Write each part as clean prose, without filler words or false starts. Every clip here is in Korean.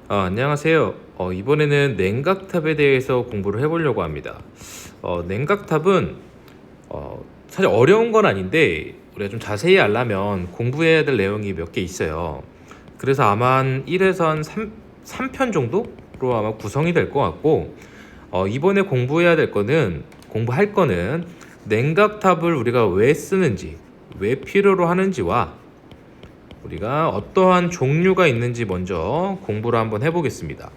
안녕하세요. 이번에는 냉각탑에 대해서 공부를 해보려고 합니다. 냉각탑은 사실 어려운 건 아닌데 우리가 좀 자세히 알려면 공부해야 될 내용이 몇 개 있어요. 그래서 아마 한 1에서 한 3편 정도로 아마 구성이 될 것 같고, 이번에 공부할 거는 냉각탑을 우리가 왜 쓰는지, 왜 필요로 하는지와 우리가 어떠한 종류가 있는지 먼저 공부를 한번 해보겠습니다.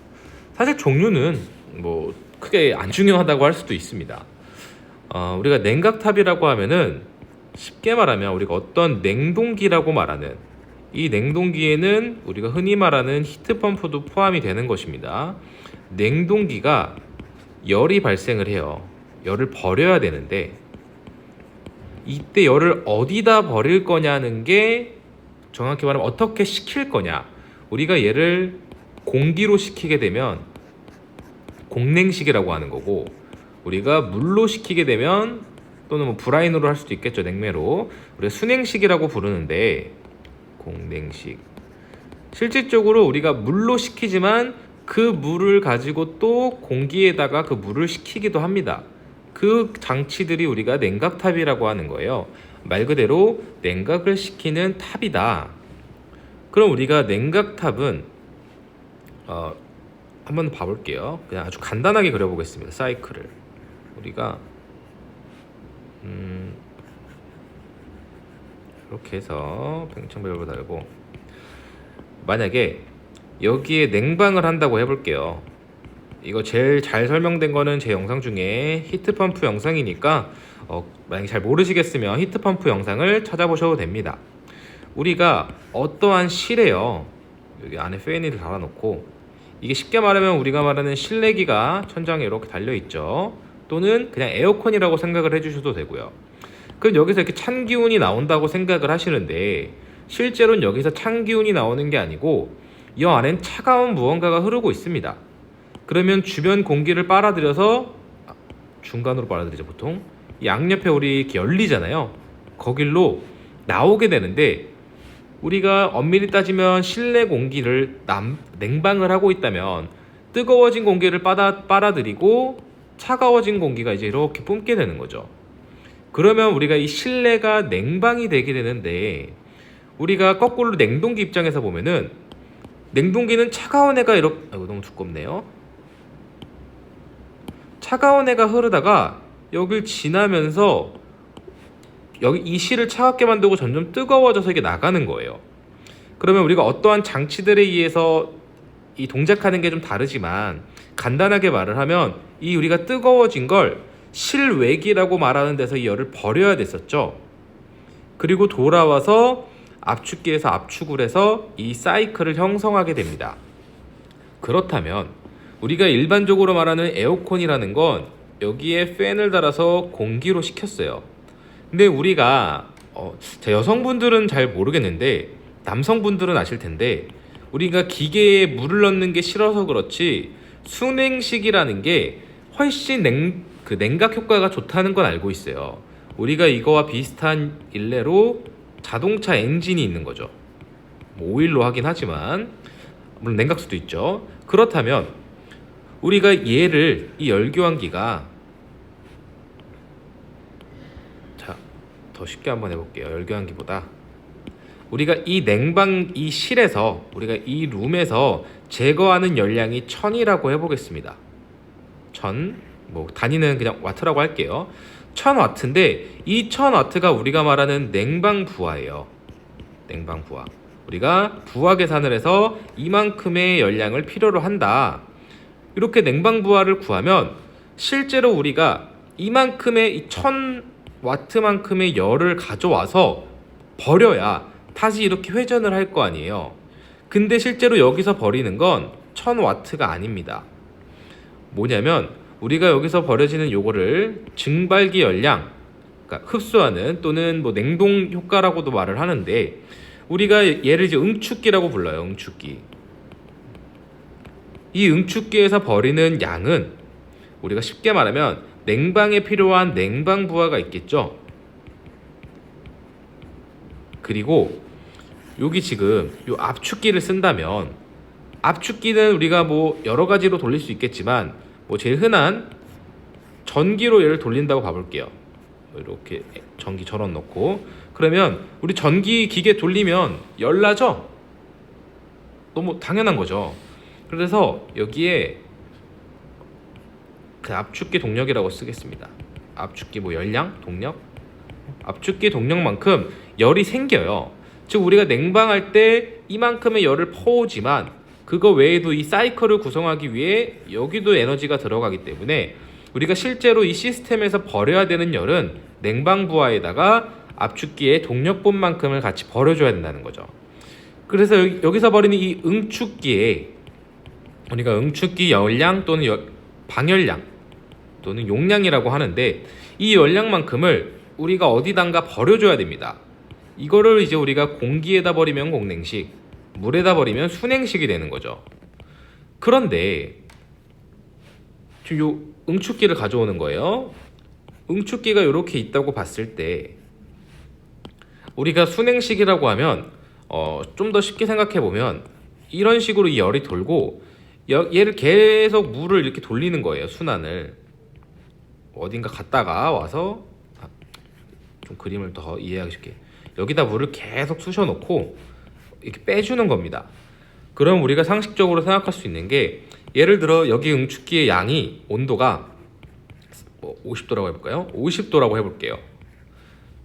사실 종류는 뭐 크게 안 중요하다고 할 수도 있습니다. 우리가 냉각탑이라고 하면은 쉽게 말하면 우리가 어떤 냉동기라고 말하는 이 냉동기에는 우리가 흔히 말하는 히트펌프도 포함이 되는 것입니다. 냉동기가 열이 발생을 해요. 열을 버려야 되는데 이때 열을 어디다 버릴 거냐는 게, 정확히 말하면 어떻게 식힐 거냐. 우리가 얘를 공기로 식히게 되면 공냉식이라고 하는 거고, 우리가 물로 식히게 되면, 또는 뭐 브라인으로 할 수도 있겠죠, 냉매로, 우리가 순행식이라고 부르는데, 공냉식. 실질적으로 우리가 물로 식히지만 그 물을 가지고 또 공기에다가 그 물을 식히기도 합니다. 그 장치들이 우리가 냉각탑이라고 하는 거예요. 말 그대로 냉각을 시키는 탑이다. 그럼 우리가 냉각탑은 한번 봐볼게요. 그냥 아주 간단하게 그려보겠습니다. 사이클을 우리가 이렇게 해서 팽창벽을 달고, 만약에 여기에 냉방을 한다고 해볼게요. 이거 제일 잘 설명된 거는 제 영상 중에 히트펌프 영상이니까 만약에 잘 모르시겠으면 히트펌프 영상을 찾아보셔도 됩니다. 우리가 어떠한 실에요, 여기 안에 팬을 달아놓고, 이게 쉽게 말하면 우리가 말하는 실내기가 천장에 이렇게 달려있죠. 또는 그냥 에어컨이라고 생각을 해주셔도 되고요. 그럼 여기서 이렇게 찬 기운이 나온다고 생각을 하시는데, 실제로는 여기서 찬 기운이 나오는 게 아니고 이 안엔 차가운 무언가가 흐르고 있습니다. 그러면 주변 공기를 빨아들여서, 중간으로 빨아들이죠 보통, 이 양옆에 우리 이렇게 열리잖아요. 거길로 나오게 되는데, 우리가 엄밀히 따지면 실내 공기를 냉방을 하고 있다면 뜨거워진 공기를 빨아들이고 차가워진 공기가 이제 이렇게 뿜게 되는 거죠. 그러면 우리가 이 실내가 냉방이 되게 되는데, 우리가 거꾸로 냉동기 입장에서 보면은 냉동기는 차가운 애가 이렇게, 아이고 너무 두껍네요. 차가운 애가 흐르다가 여길 지나면서 여기 이 실을 차갑게 만들고 점점 뜨거워져서 이게 나가는 거예요. 그러면 우리가 어떠한 장치들에 의해서 이 동작하는 게 좀 다르지만, 간단하게 말을 하면 이 우리가 뜨거워진 걸 실외기라고 말하는 데서 이 열을 버려야 됐었죠. 그리고 돌아와서 압축기에서 압축을 해서 이 사이클을 형성하게 됩니다. 그렇다면 우리가 일반적으로 말하는 에어컨이라는 건 여기에 팬을 달아서 공기로 식혔어요. 근데 우리가 여성분들은 잘 모르겠는데 남성분들은 아실 텐데, 우리가 기계에 물을 넣는 게 싫어서 그렇지 순행식이라는 게 훨씬 냉각 효과가 좋다는 건 알고 있어요. 우리가 이거와 비슷한 일례로 자동차 엔진이 있는 거죠. 뭐 오일로 하긴 하지만 물론 냉각수도 있죠. 그렇다면 우리가 이 열교환기가, 자, 더 쉽게 한번 해볼게요. 열교환기보다 우리가 이 실에서, 우리가 이 룸에서 제거하는 열량이 1000이라고 해보겠습니다. 1000, 뭐 단위는 그냥 와트라고 할게요. 1000와트인데 이 1000와트가 우리가 말하는 냉방부하예요. 냉방부하. 우리가 부하 계산을 해서 이만큼의 열량을 필요로 한다. 이렇게 냉방부하를 구하면 실제로 우리가 이만큼의 이 1000와트만큼의 열을 가져와서 버려야 다시 이렇게 회전을 할 거 아니에요. 근데 실제로 여기서 버리는 건 1000와트가 아닙니다. 뭐냐면 우리가 여기서 버려지는 요거를 증발기 열량, 그러니까 흡수하는, 또는 뭐 냉동 효과라고도 말을 하는데, 우리가 얘를 이제 응축기라고 불러요. 응축기. 이 응축기에서 버리는 양은 우리가 쉽게 말하면 냉방에 필요한 냉방부하가 있겠죠. 그리고 여기 지금 요 압축기를 쓴다면 압축기는 우리가 뭐 여러 가지로 돌릴 수 있겠지만 뭐 제일 흔한 전기로 얘를 돌린다고 봐볼게요. 이렇게 전기 전원 넣고 그러면 우리 전기 기계 돌리면 열 나죠? 너무 당연한 거죠. 그래서 여기에 그 압축기 동력이라고 쓰겠습니다. 압축기 뭐 열량, 동력, 압축기 동력만큼 열이 생겨요. 즉 우리가 냉방할 때 이만큼의 열을 퍼오지만 그거 외에도 이 사이클을 구성하기 위해 여기도 에너지가 들어가기 때문에 우리가 실제로 이 시스템에서 버려야 되는 열은 냉방부하에다가 압축기의 동력분만큼을 같이 버려줘야 된다는 거죠. 그래서 여기서 버리는 이 응축기에 우리가 응축기 열량 또는 방열량 또는 용량이라고 하는데 이 열량만큼을 우리가 어디단가 버려줘야 됩니다. 이거를 이제 우리가 공기에다 버리면 공냉식, 물에다 버리면 순행식이 되는 거죠. 그런데 지금 요 응축기를 가져오는 거예요. 응축기가 이렇게 있다고 봤을 때 우리가 순행식이라고 하면 좀 더 쉽게 생각해 보면 이런 식으로 이 열이 돌고 얘를 계속 물을 이렇게 돌리는 거예요. 순환을 어딘가 갔다가 와서 좀 그림을 더 이해하기 쉽게 여기다 물을 계속 쑤셔 놓고 이렇게 빼주는 겁니다. 그럼 우리가 상식적으로 생각할 수 있는 게 예를 들어 여기 응축기의 양이 온도가 50도라고 해볼까요? 50도라고 해볼게요.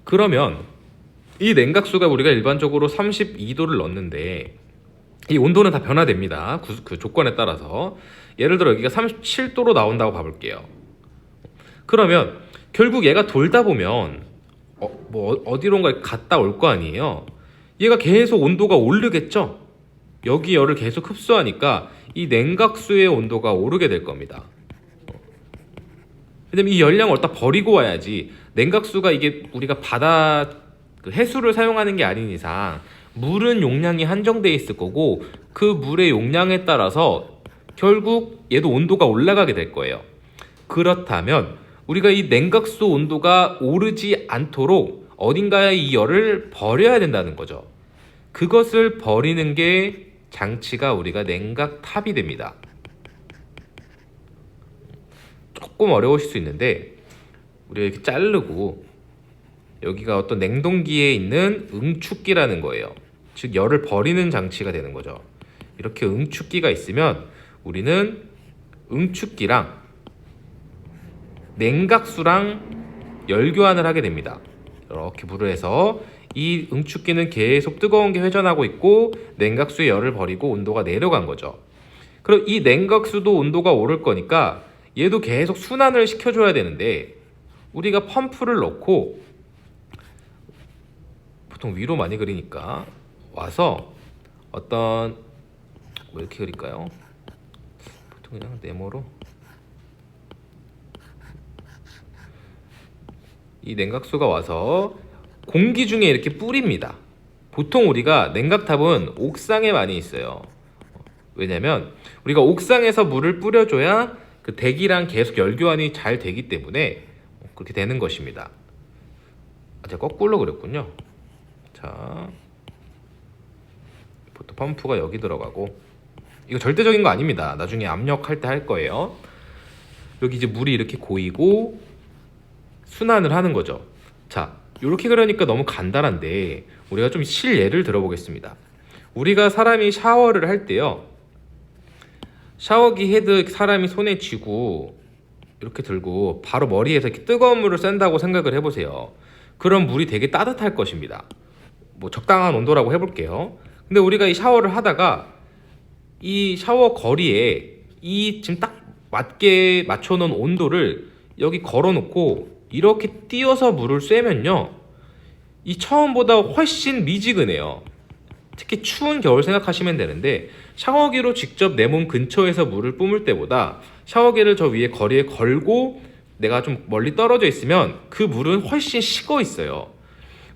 그러면 이 냉각수가 우리가 일반적으로 32도를 넣는데 이 온도는 다 변화됩니다. 그 조건에 따라서 예를 들어 여기가 37도로 나온다고 봐볼게요. 그러면 결국 얘가 돌다 보면 어디론가 갔다 올 거 아니에요. 얘가 계속 온도가 오르겠죠. 여기 열을 계속 흡수하니까 이 냉각수의 온도가 오르게 될 겁니다. 왜냐면 이 열량을 어디다 버리고 와야지. 냉각수가 이게 우리가 바다 해수를 사용하는 게 아닌 이상 물은 용량이 한정돼 있을 거고 그 물의 용량에 따라서 결국 얘도 온도가 올라가게 될 거예요. 그렇다면 우리가 이 냉각수 온도가 오르지 않도록 어딘가에 이 열을 버려야 된다는 거죠. 그것을 버리는 게 장치가 우리가 냉각탑이 됩니다. 조금 어려우실 수 있는데 우리가 이렇게 자르고 여기가 어떤 냉동기에 있는 응축기라는 거예요. 즉 열을 버리는 장치가 되는 거죠. 이렇게 응축기가 있으면 우리는 응축기랑 냉각수랑 열 교환을 하게 됩니다. 이렇게 물을 해서 이 응축기는 계속 뜨거운 게 회전하고 있고 냉각수의 열을 버리고 온도가 내려간 거죠. 그럼 이 냉각수도 온도가 오를 거니까 얘도 계속 순환을 시켜줘야 되는데 우리가 펌프를 넣고 보통 위로 많이 그리니까 와서 어떤 뭐 이렇게 그릴까요? 보통 그냥 네모로 이 냉각수가 와서 공기 중에 이렇게 뿌립니다. 보통 우리가 냉각탑은 옥상에 많이 있어요. 왜냐면 우리가 옥상에서 물을 뿌려줘야 그 대기랑 계속 열교환이 잘 되기 때문에 그렇게 되는 것입니다. 제가 거꾸로 그렸군요. 자, 보통 펌프가 여기 들어가고 이거 절대적인 거 아닙니다. 나중에 압력할 때 할 거예요. 여기 이제 물이 이렇게 고이고 순환을 하는 거죠. 자, 이렇게 그러니까 너무 간단한데 우리가 좀 실예를 들어보겠습니다. 우리가 사람이 샤워를 할 때요, 샤워기 헤드 사람이 손에 쥐고 이렇게 들고 바로 머리에서 이렇게 뜨거운 물을 쐰다고 생각을 해보세요. 그럼 물이 되게 따뜻할 것입니다. 뭐 적당한 온도라고 해볼게요. 근데 우리가 이 샤워를 하다가 이 샤워 거리에 이 지금 딱 맞게 맞춰놓은 온도를 여기 걸어놓고 이렇게 띄어서 물을 쐬면요, 이 처음보다 훨씬 미지근해요. 특히 추운 겨울 생각하시면 되는데 샤워기로 직접 내 몸 근처에서 물을 뿜을 때보다 샤워기를 저 위에 거리에 걸고 내가 좀 멀리 떨어져 있으면 그 물은 훨씬 식어 있어요.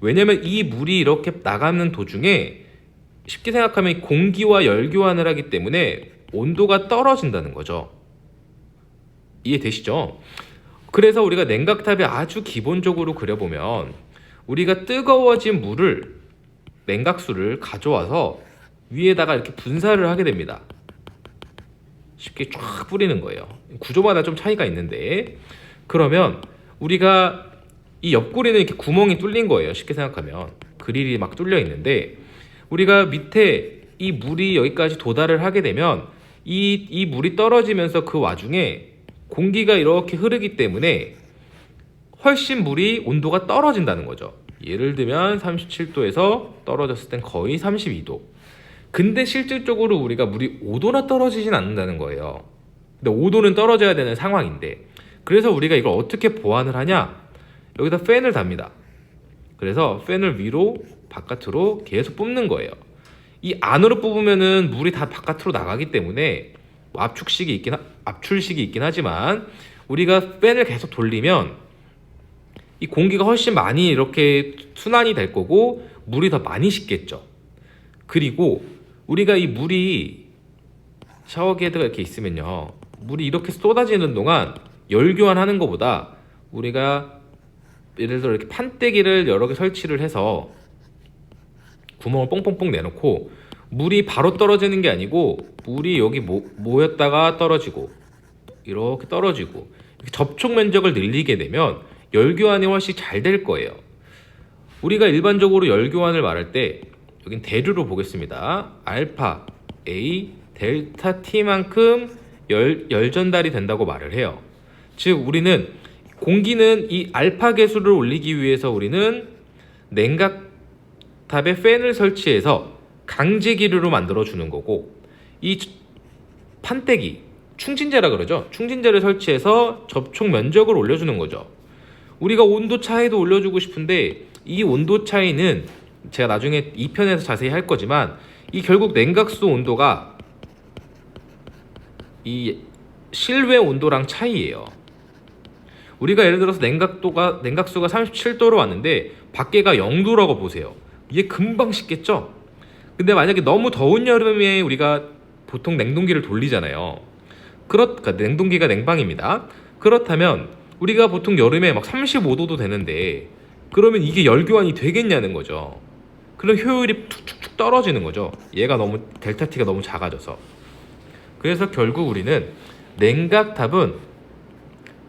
왜냐면 이 물이 이렇게 나가는 도중에 쉽게 생각하면 공기와 열 교환을 하기 때문에 온도가 떨어진다는 거죠. 이해되시죠? 그래서 우리가 냉각탑에 아주 기본적으로 그려보면 우리가 뜨거워진 물을, 냉각수를 가져와서 위에다가 이렇게 분사를 하게 됩니다. 쉽게 쫙 뿌리는 거예요. 구조마다 좀 차이가 있는데, 그러면 우리가 이 옆구리는 이렇게 구멍이 뚫린 거예요. 쉽게 생각하면 그릴이 막 뚫려 있는데, 우리가 밑에 이 물이 여기까지 도달을 하게 되면 이 물이 떨어지면서 그 와중에 공기가 이렇게 흐르기 때문에 훨씬 물이 온도가 떨어진다는 거죠. 예를 들면 37도에서 떨어졌을 땐 거의 32도. 근데 실질적으로 우리가 물이 5도나 떨어지진 않는다는 거예요. 근데 5도는 떨어져야 되는 상황인데, 그래서 우리가 이걸 어떻게 보완을 하냐? 여기다 팬을 답니다. 그래서 팬을 위로 바깥으로 계속 뿜는 거예요. 이 안으로 뽑으면은 물이 다 바깥으로 나가기 때문에 압출식이 있긴 하지만, 우리가 팬을 계속 돌리면 이 공기가 훨씬 많이 이렇게 순환이 될 거고 물이 더 많이 식겠죠. 그리고 우리가 이 물이 샤워기 헤드가 이렇게 있으면요, 물이 이렇게 쏟아지는 동안 열 교환하는 것보다 우리가 예를 들어 이렇게 판때기를 여러 개 설치를 해서 구멍을 뽕뽕뽕 내놓고 물이 바로 떨어지는 게 아니고 물이 여기 모였다가 떨어지고 이렇게 떨어지고, 이렇게 접촉 면적을 늘리게 되면 열 교환이 훨씬 잘 될 거예요. 우리가 일반적으로 열 교환을 말할 때 여긴 대류로 보겠습니다. 알파 A 델타 T만큼 열 전달이 된다고 말을 해요. 즉 우리는 공기는 이 알파 계수를 올리기 위해서 우리는 냉각탑에 팬을 설치해서 강제 기류로 만들어 주는 거고, 이 판때기 충진재라 그러죠. 충진재를 설치해서 접촉 면적을 올려주는 거죠. 우리가 온도 차이도 올려주고 싶은데 이 온도 차이는 제가 나중에 2편에서 자세히 할 거지만, 이 결국 냉각수 온도가 이 실외 온도랑 차이예요. 우리가 예를 들어서 냉각수가 37도로 왔는데 밖에가 0도라고 보세요. 이게 금방 식겠죠? 근데 만약에 너무 더운 여름에 우리가 보통 냉동기를 돌리잖아요. 그러니까 냉동기가 냉방입니다. 그렇다면 우리가 보통 여름에 막 35도도 되는데 그러면 이게 열교환이 되겠냐는 거죠. 그럼 효율이 툭툭툭 떨어지는 거죠. 얘가 너무 델타 T가 너무 작아져서. 그래서 결국 우리는 냉각탑은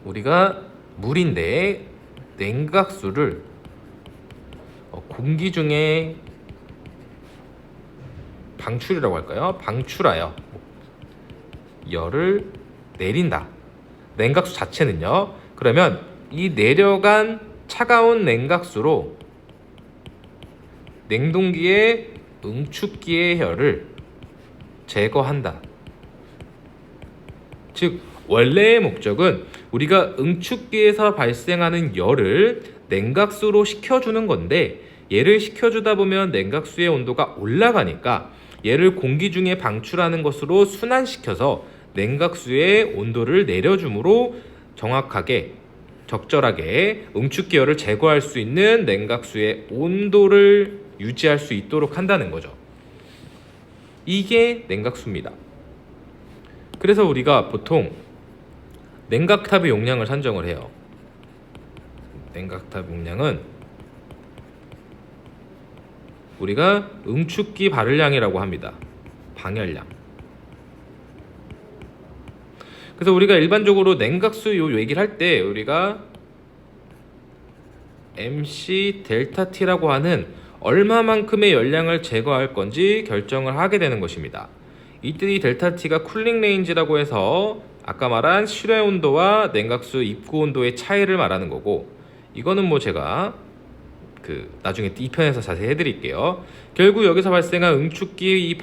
우리가 물인데 냉각수를 공기 중에 방출이라고 할까요? 방출하여 열을 내린다. 냉각수 자체는요. 그러면 이 내려간 차가운 냉각수로 냉동기의 응축기의 열을 제거한다. 즉 원래의 목적은 우리가 응축기에서 발생하는 열을 냉각수로 식혀주는 건데, 얘를 식혀주다 보면 냉각수의 온도가 올라가니까 얘를 공기 중에 방출하는 것으로 순환시켜서 냉각수의 온도를 내려줌으로 정확하게 적절하게 응축기 열을 제거할 수 있는 냉각수의 온도를 유지할 수 있도록 한다는 거죠. 이게 냉각수입니다. 그래서 우리가 보통 냉각탑의 용량을 산정을 해요. 냉각탑 용량은 우리가 응축기 발열량이라고 합니다. 방열량. 그래서 우리가 일반적으로 냉각수 요 얘기를 할 때 우리가 MC 델타 T라고 하는 얼마만큼의 열량을 제거할 건지 결정을 하게 되는 것입니다. 이때 이 델타 T가 쿨링 레인지라고 해서 아까 말한 실외 온도와 냉각수 입구 온도의 차이를 말하는 거고, 이거는 뭐 제가 나중에 2편에서 자세히 해드릴게요. 결국 여기서 발생한 응축기 이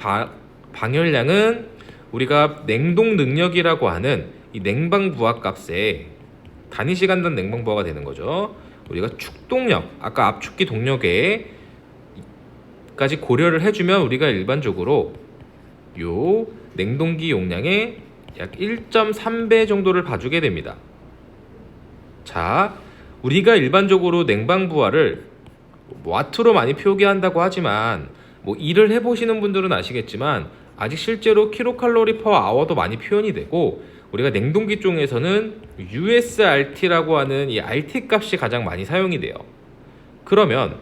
방열량은 우리가 냉동 능력이라고 하는 이 냉방 부하 값에 단위 시간당 냉방 부하가 되는 거죠. 우리가 축동력, 아까 압축기 동력에까지 고려를 해주면 우리가 일반적으로 요 냉동기 용량의 약 1.3배 정도를 봐주게 됩니다. 자, 우리가 일반적으로 냉방 부하를 와트로 많이 표기한다고 하지만 일을 해보시는 분들은 아시겠지만 아직 실제로 킬로칼로리 퍼 아워도 많이 표현이 되고, 우리가 냉동기 쪽에서는 USRT라고 하는 이 RT 값이 가장 많이 사용이 돼요. 그러면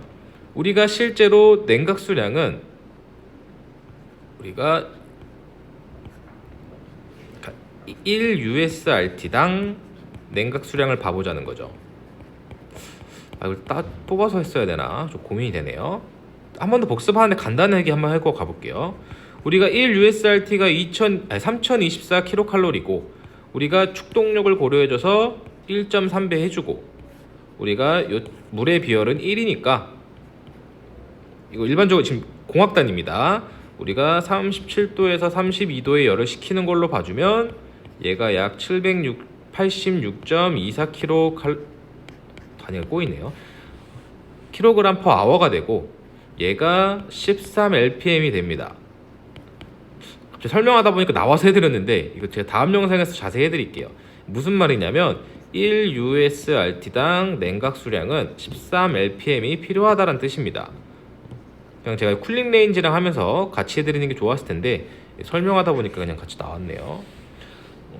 우리가 실제로 냉각수량은 우리가 1USRT당 냉각 수량을 봐보자는 거죠. 이걸 뽑아서 했어야 되나? 좀 고민이 되네요. 한 번 더 복습하는데 간단하게 한번 하고 가볼게요. 우리가 1USRT가 3024kcal이고 우리가 축동력을 고려해줘서 1.3배 해주고 우리가 물의 비열은 1이니까 이거 일반적으로 지금 공학단입니다. 우리가 37도에서 32도의 열을 식히는 걸로 봐주면 얘가 약 786.24kcal 단위가 꼬이네요. 킬로그램 퍼 아워가 되고 얘가 13rpm이 됩니다. 갑자기 설명하다 보니까 나와서 해드렸는데 이거 제가 다음 영상에서 자세히 해드릴게요. 무슨 말이냐면 1USRT당 냉각 수량은 13rpm이 필요하다는 뜻입니다. 그냥 제가 쿨링 레인지랑 하면서 같이 해드리는 게 좋았을 텐데 설명하다 보니까 그냥 같이 나왔네요.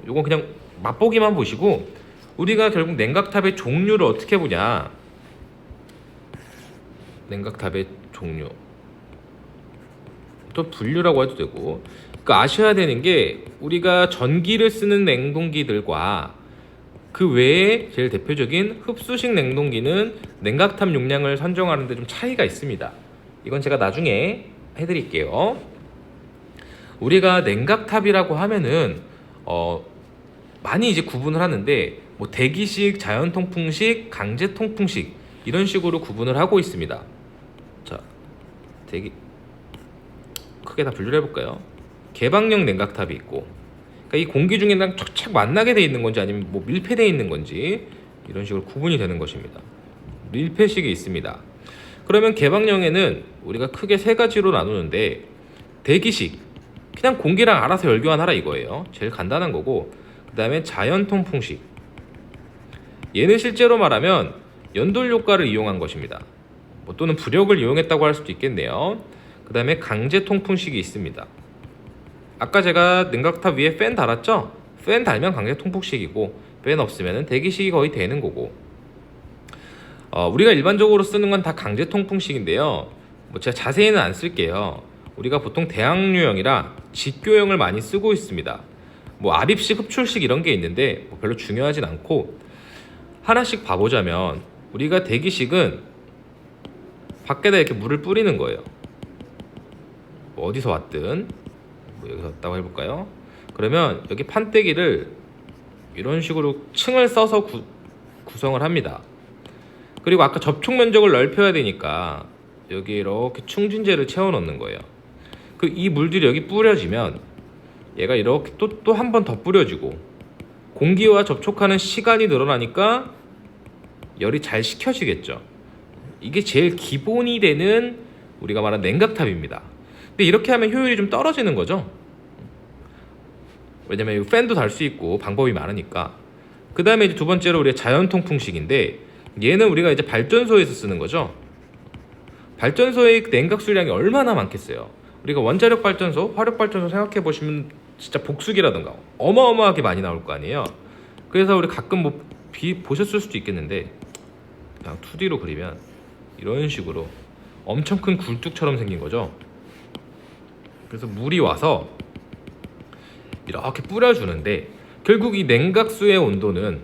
요건 그냥 맛보기만 보시고 우리가 결국 냉각탑의 종류를 어떻게 보냐, 냉각탑의 종류 또 분류라고 해도 되고, 그러니까 아셔야 되는 게 우리가 전기를 쓰는 냉동기들과 그 외에 제일 대표적인 흡수식 냉동기는 냉각탑 용량을 선정하는 데 좀 차이가 있습니다. 이건 제가 나중에 해드릴게요. 우리가 냉각탑이라고 하면은 많이 이제 구분을 하는데 뭐 대기식, 자연통풍식, 강제통풍식 이런 식으로 구분을 하고 있습니다. 자, 크게 다 분류를 해볼까요? 개방형 냉각탑이 있고, 그러니까 이 공기 중이랑 착착 만나게 돼 있는 건지 아니면 뭐 밀폐되어 있는 건지 이런 식으로 구분이 되는 것입니다. 밀폐식이 있습니다. 그러면 개방형에는 우리가 크게 세 가지로 나누는데, 대기식, 그냥 공기랑 알아서 열 교환하라 이거예요. 제일 간단한 거고, 그 다음에 자연통풍식, 얘는 실제로 말하면 연돌 효과를 이용한 것입니다. 뭐 또는 부력을 이용했다고 할 수도 있겠네요. 그 다음에 강제통풍식이 있습니다. 아까 제가 냉각탑 위에 팬 달았죠? 팬 달면 강제통풍식이고 팬 없으면 대기식이 거의 되는 거고, 우리가 일반적으로 쓰는 건 다 강제통풍식인데요. 뭐 제가 자세히는 안 쓸게요. 우리가 보통 대항류형이라 직교형을 많이 쓰고 있습니다. 뭐 압입식, 흡출식 이런 게 있는데 뭐 별로 중요하진 않고, 하나씩 봐보자면 우리가 대기식은 밖에다 이렇게 물을 뿌리는 거예요. 뭐 어디서 왔든, 뭐 여기서 왔다고 해볼까요? 그러면 여기 판때기를 이런 식으로 층을 써서 구성을 합니다. 그리고 아까 접촉 면적을 넓혀야 되니까 여기 이렇게 충진제를 채워 넣는 거예요. 이 물들이 여기 뿌려지면 얘가 이렇게 또 한 번 더 뿌려지고, 공기와 접촉하는 시간이 늘어나니까 열이 잘 식혀지겠죠. 이게 제일 기본이 되는 우리가 말하는 냉각탑입니다. 근데 이렇게 하면 효율이 좀 떨어지는 거죠. 왜냐면 팬도 달 수 있고 방법이 많으니까. 그 다음에 이제 두 번째로 우리가 자연통풍식인데, 얘는 우리가 이제 발전소에서 쓰는 거죠. 발전소의 냉각 수량이 얼마나 많겠어요. 우리가 원자력 발전소, 화력 발전소 생각해 보시면 진짜 복수기라던가 어마어마하게 많이 나올 거 아니에요. 그래서 우리 가끔 뭐 보셨을 수도 있겠는데, 그냥 2D로 그리면 이런 식으로 엄청 큰 굴뚝처럼 생긴 거죠. 그래서 물이 와서 이렇게 뿌려주는데, 결국 이 냉각수의 온도는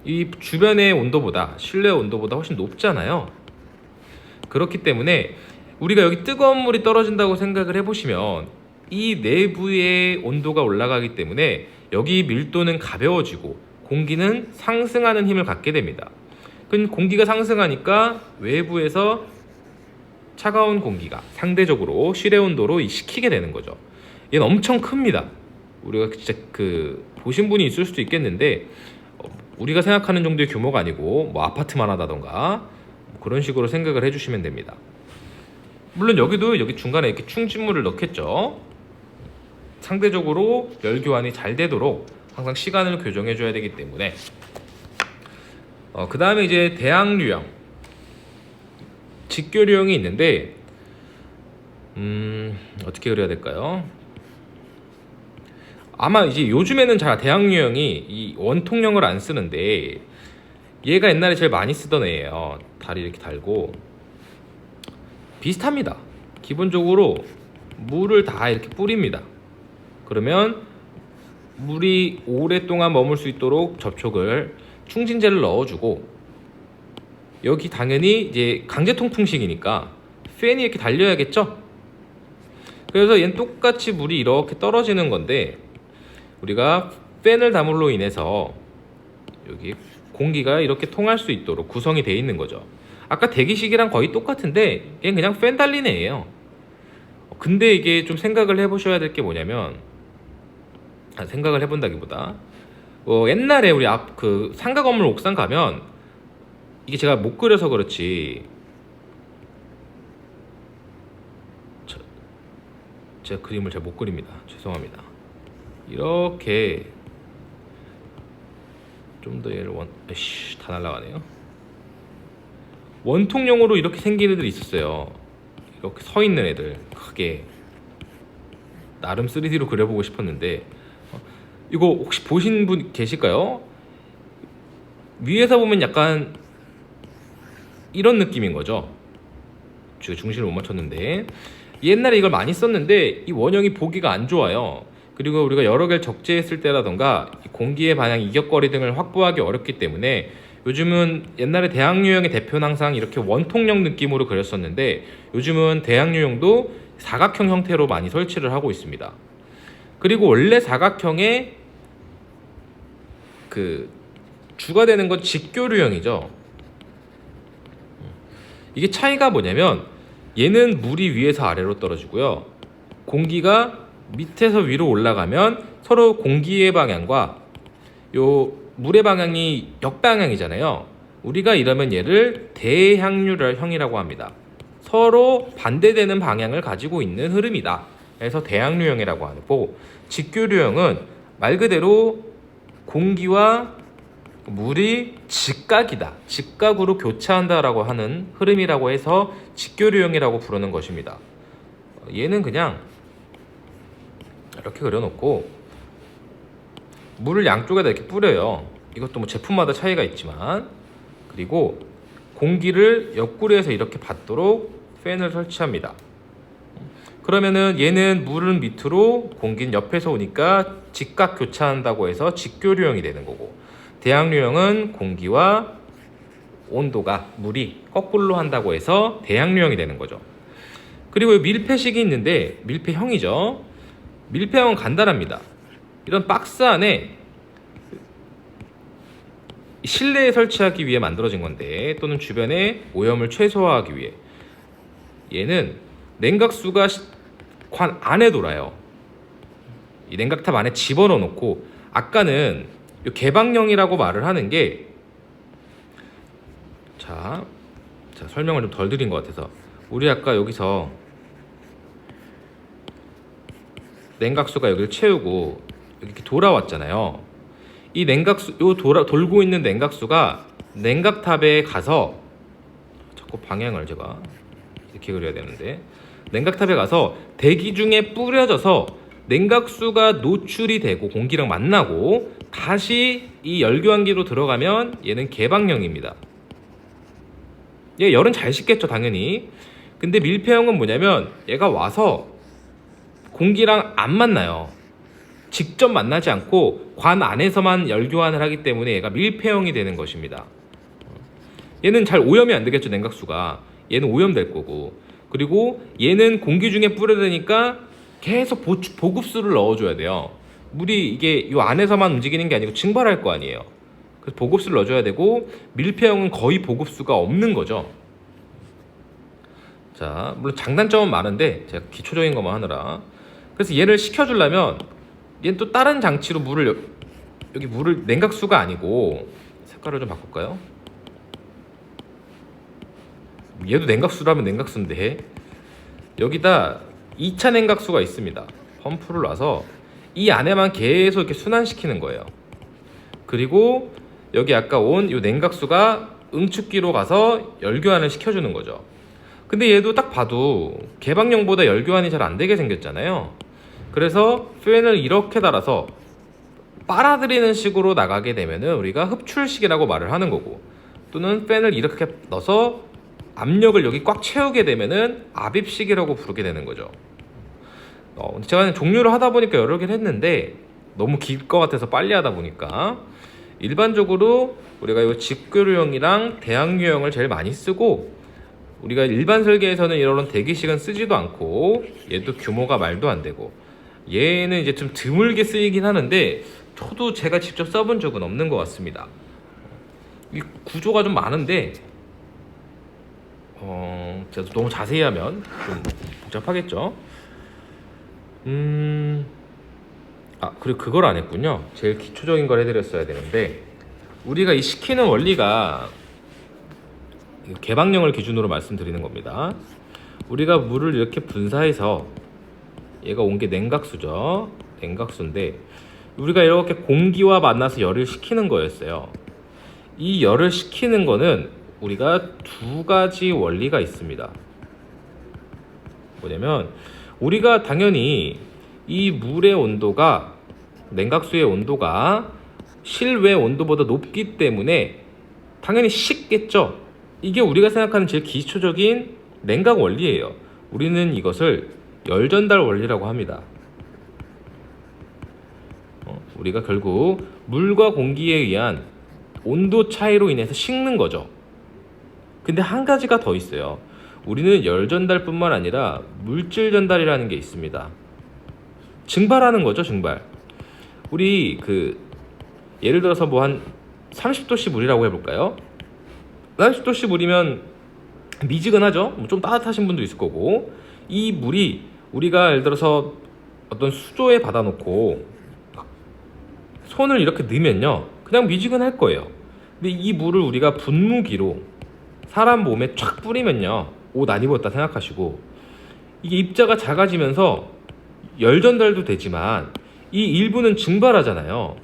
이 주변의 온도보다, 실내 온도보다 훨씬 높잖아요. 그렇기 때문에 우리가 여기 뜨거운 물이 떨어진다고 생각을 해보시면 이 내부의 온도가 올라가기 때문에 여기 밀도는 가벼워지고 공기는 상승하는 힘을 갖게 됩니다. 그럼 공기가 상승하니까 외부에서 차가운 공기가 상대적으로 실외 온도로 식히게 되는 거죠. 얘는 엄청 큽니다. 우리가 진짜 보신 분이 있을 수도 있겠는데, 우리가 생각하는 정도의 규모가 아니고 뭐 아파트만 하다던가 그런 식으로 생각을 해주시면 됩니다. 물론 여기 중간에 이렇게 충진물을 넣겠죠. 상대적으로 열 교환이 잘 되도록 항상 시간을 교정해 줘야 되기 때문에. 그 다음에 이제 대항류형, 직교류형이 있는데, 어떻게 그려야 될까요? 아마 이제 요즘에는 잘 대항류형이 이 원통형을 안 쓰는데, 얘가 옛날에 제일 많이 쓰던 애예요. 다리 이렇게 달고 비슷합니다. 기본적으로 물을 다 이렇게 뿌립니다. 그러면 물이 오랫동안 머물 수 있도록 접촉을 충진제를 넣어주고, 여기 당연히 이제 강제 통풍식이니까 팬이 이렇게 달려야겠죠. 그래서 얘는 똑같이 물이 이렇게 떨어지는 건데, 우리가 팬을 담을로 인해서 여기 공기가 이렇게 통할 수 있도록 구성이 되어 있는 거죠. 아까 대기식이랑 거의 똑같은데 얘는 그냥 팬 달린 애예요. 근데 이게 좀 생각을 해보셔야 될 게 뭐냐면, 생각을 해본다기보다 옛날에 우리 앞 그 상가 건물 옥상 가면, 이게 제가 못 그려서 그렇지, 제가 그림을 잘 못 그립니다. 죄송합니다. 이렇게 좀 더 얘를 다 날라가네요. 원통형으로 이렇게 생긴 애들이 있었어요. 이렇게 서 있는 애들, 크게. 나름 3D로 그려보고 싶었는데, 이거 혹시 보신 분 계실까요? 위에서 보면 약간 이런 느낌인 거죠. 제가 중심을 못 맞췄는데, 옛날에 이걸 많이 썼는데 이 원형이 보기가 안 좋아요. 그리고 우리가 여러 개를 적재했을 때라던가 공기의 방향, 이격거리 등을 확보하기 어렵기 때문에, 요즘은 옛날에 대학유형의 대표는 항상 이렇게 원통형 느낌으로 그렸었는데, 요즘은 대학유형도 사각형 형태로 많이 설치를 하고 있습니다. 그리고 원래 사각형의 그 주가 되는 건 직교류형이죠. 이게 차이가 뭐냐면, 얘는 물이 위에서 아래로 떨어지고요, 공기가 밑에서 위로 올라가면 서로 공기의 방향과 요 물의 방향이 역방향이잖아요. 우리가 이러면 얘를 대항류형이라고 합니다. 서로 반대되는 방향을 가지고 있는 흐름이다. 그래서 대항류형이라고 하고, 직교류형은 말 그대로 공기와 물이 직각이다, 직각으로 교차한다라고 하는 흐름이라고 해서 직교류형이라고 부르는 것입니다. 얘는 그냥 이렇게 그려놓고 물을 양쪽에다 이렇게 뿌려요. 이것도 뭐 제품마다 차이가 있지만. 그리고 공기를 옆구리에서 이렇게 받도록 팬을 설치합니다. 그러면은 얘는 물은 밑으로, 공기는 옆에서 오니까 직각 교차한다고 해서 직교류형이 되는 거고, 대항류형은 공기와 온도가, 물이 거꾸로 한다고 해서 대항류형이 되는 거죠. 그리고 밀폐식이 있는데, 밀폐형이죠. 밀폐형은 간단합니다. 이런 박스 안에 실내에 설치하기 위해 만들어진 건데, 또는 주변에 오염을 최소화하기 위해, 얘는 냉각수가 관 안에 돌아요. 이 냉각탑 안에 집어넣어 놓고, 아까는 개방형이라고 말을 하는 게, 자 설명을 좀 덜 드린 것 같아서, 우리 아까 여기서 냉각수가 여기를 채우고 이렇게 돌아왔잖아요. 이 냉각수, 돌고 있는 냉각수가 냉각탑에 가서, 자꾸 방향을 제가 이렇게 그려야 되는데, 냉각탑에 가서 대기 중에 뿌려져서 냉각수가 노출이 되고 공기랑 만나고 다시 이 열교환기로 들어가면 얘는 개방형입니다. 얘 열은 잘 식겠죠, 당연히. 근데 밀폐형은 뭐냐면, 얘가 와서 공기랑 안 만나요. 직접 만나지 않고 관 안에서만 열교환을 하기 때문에 얘가 밀폐형이 되는 것입니다. 얘는 잘 오염이 안 되겠죠, 냉각수가. 얘는 오염될 거고. 그리고 얘는 공기 중에 뿌려대니까 계속 보급수를 넣어줘야 돼요. 물이 이게 요 안에서만 움직이는 게 아니고 증발할 거 아니에요. 그래서 보급수를 넣어줘야 되고, 밀폐형은 거의 보급수가 없는 거죠. 자, 물론 장단점은 많은데 제가 기초적인 것만 하느라. 그래서 얘를 식혀주려면, 얘는 또 다른 장치로 물을, 여기 물을, 냉각수가 아니고, 색깔을 좀 바꿀까요? 얘도 냉각수라면 냉각수인데, 여기다 2차 냉각수가 있습니다. 펌프를 놔서 이 안에만 계속 이렇게 순환시키는 거예요. 그리고 여기 아까 온 이 냉각수가 응축기로 가서 열교환을 시켜주는 거죠. 근데 얘도 딱 봐도 개방형보다 열교환이 잘 안 되게 생겼잖아요. 그래서 팬을 이렇게 달아서 빨아들이는 식으로 나가게 되면은 우리가 흡출식이라고 말을 하는 거고, 또는 팬을 이렇게 넣어서 압력을 여기 꽉 채우게 되면은 압입식이라고 부르게 되는 거죠. 제가 종류를 하다 보니까 여러 개를 했는데, 너무 길 것 같아서 빨리 하다 보니까 일반적으로 우리가 이 직교류형이랑 대항유형을 제일 많이 쓰고, 우리가 일반 설계에서는 이런 대기식은 쓰지도 않고 얘도 규모가 말도 안 되고, 얘는 이제 좀 드물게 쓰이긴 하는데 저도 제가 직접 써본 적은 없는 것 같습니다. 이 구조가 좀 많은데 제가 너무 자세히 하면 좀 복잡하겠죠. 그리고 그걸 안 했군요. 제일 기초적인 걸 해드렸어야 되는데, 우리가 이 식히는 원리가 개방령을 기준으로 말씀드리는 겁니다. 우리가 물을 이렇게 분사해서, 얘가 온 게 냉각수죠. 냉각수인데 우리가 이렇게 공기와 만나서 열을 식히는 거였어요. 이 열을 식히는 거는 우리가 두 가지 원리가 있습니다. 뭐냐면, 우리가 당연히 이 물의 온도가, 냉각수의 온도가 실외 온도보다 높기 때문에 당연히 식겠죠. 이게 우리가 생각하는 제일 기초적인 냉각 원리예요. 우리는 이것을 열전달 원리라고 합니다. 우리가 결국 물과 공기에 의한 온도 차이로 인해서 식는 거죠. 근데 한 가지가 더 있어요. 우리는 열전달뿐만 아니라 물질 전달이라는 게 있습니다. 증발하는 거죠, 증발. 우리 예를 들어서 뭐 한 30도씨 물이라고 해볼까요? 30도씨 물이면 미지근하죠. 좀 따뜻하신 분도 있을 거고, 이 물이 우리가 예를 들어서 어떤 수조에 받아놓고 손을 이렇게 넣으면요, 그냥 미지근할 거예요. 근데 이 물을 우리가 분무기로 사람 몸에 촥 뿌리면요, 옷 안 입었다 생각하시고, 이게 입자가 작아지면서 열 전달도 되지만 이 일부는 증발하잖아요.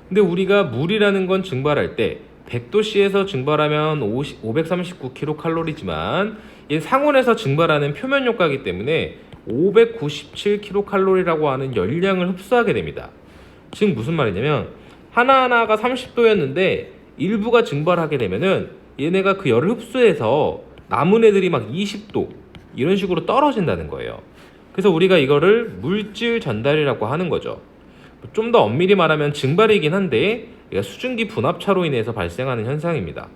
근데 우리가 물이라는 건 증발할 때 100도씨에서 증발하면 539kcal지만 이 상온에서 증발하는 표면 효과이기 때문에 597kcal라고 하는 열량을 흡수하게 됩니다. 즉 무슨 말이냐면, 하나하나가 30도였는데 일부가 증발하게 되면은 얘네가 그 열을 흡수해서 남은 애들이 막 20도 이런 식으로 떨어진다는 거예요. 그래서 우리가 이거를 물질 전달이라고 하는 거죠. 좀 더 엄밀히 말하면 증발이긴 한데 수증기 분압차로 인해서 발생하는 현상입니다.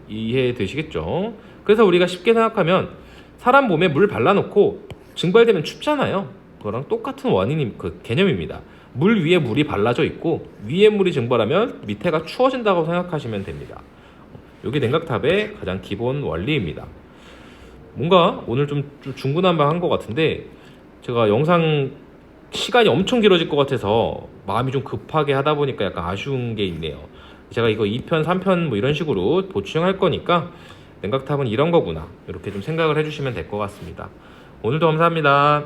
이해되시겠죠? 그래서 우리가 쉽게 생각하면, 사람 몸에 물 발라놓고 증발되면 춥잖아요. 그거랑 똑같은 원인이 개념입니다. 물 위에 물이 발라져 있고 위에 물이 증발하면 밑에가 추워진다고 생각하시면 됩니다. 이게 냉각탑의 가장 기본 원리입니다. 뭔가 오늘 좀 중구난방한 것 같은데, 제가 영상 시간이 엄청 길어질 것 같아서 마음이 좀 급하게 하다 보니까 약간 아쉬운 게 있네요. 제가 이거 2편, 3편 뭐 이런 식으로 보충할 거니까 냉각탑은 이런 거구나, 이렇게 좀 생각을 해주시면 될 것 같습니다. 오늘도 감사합니다.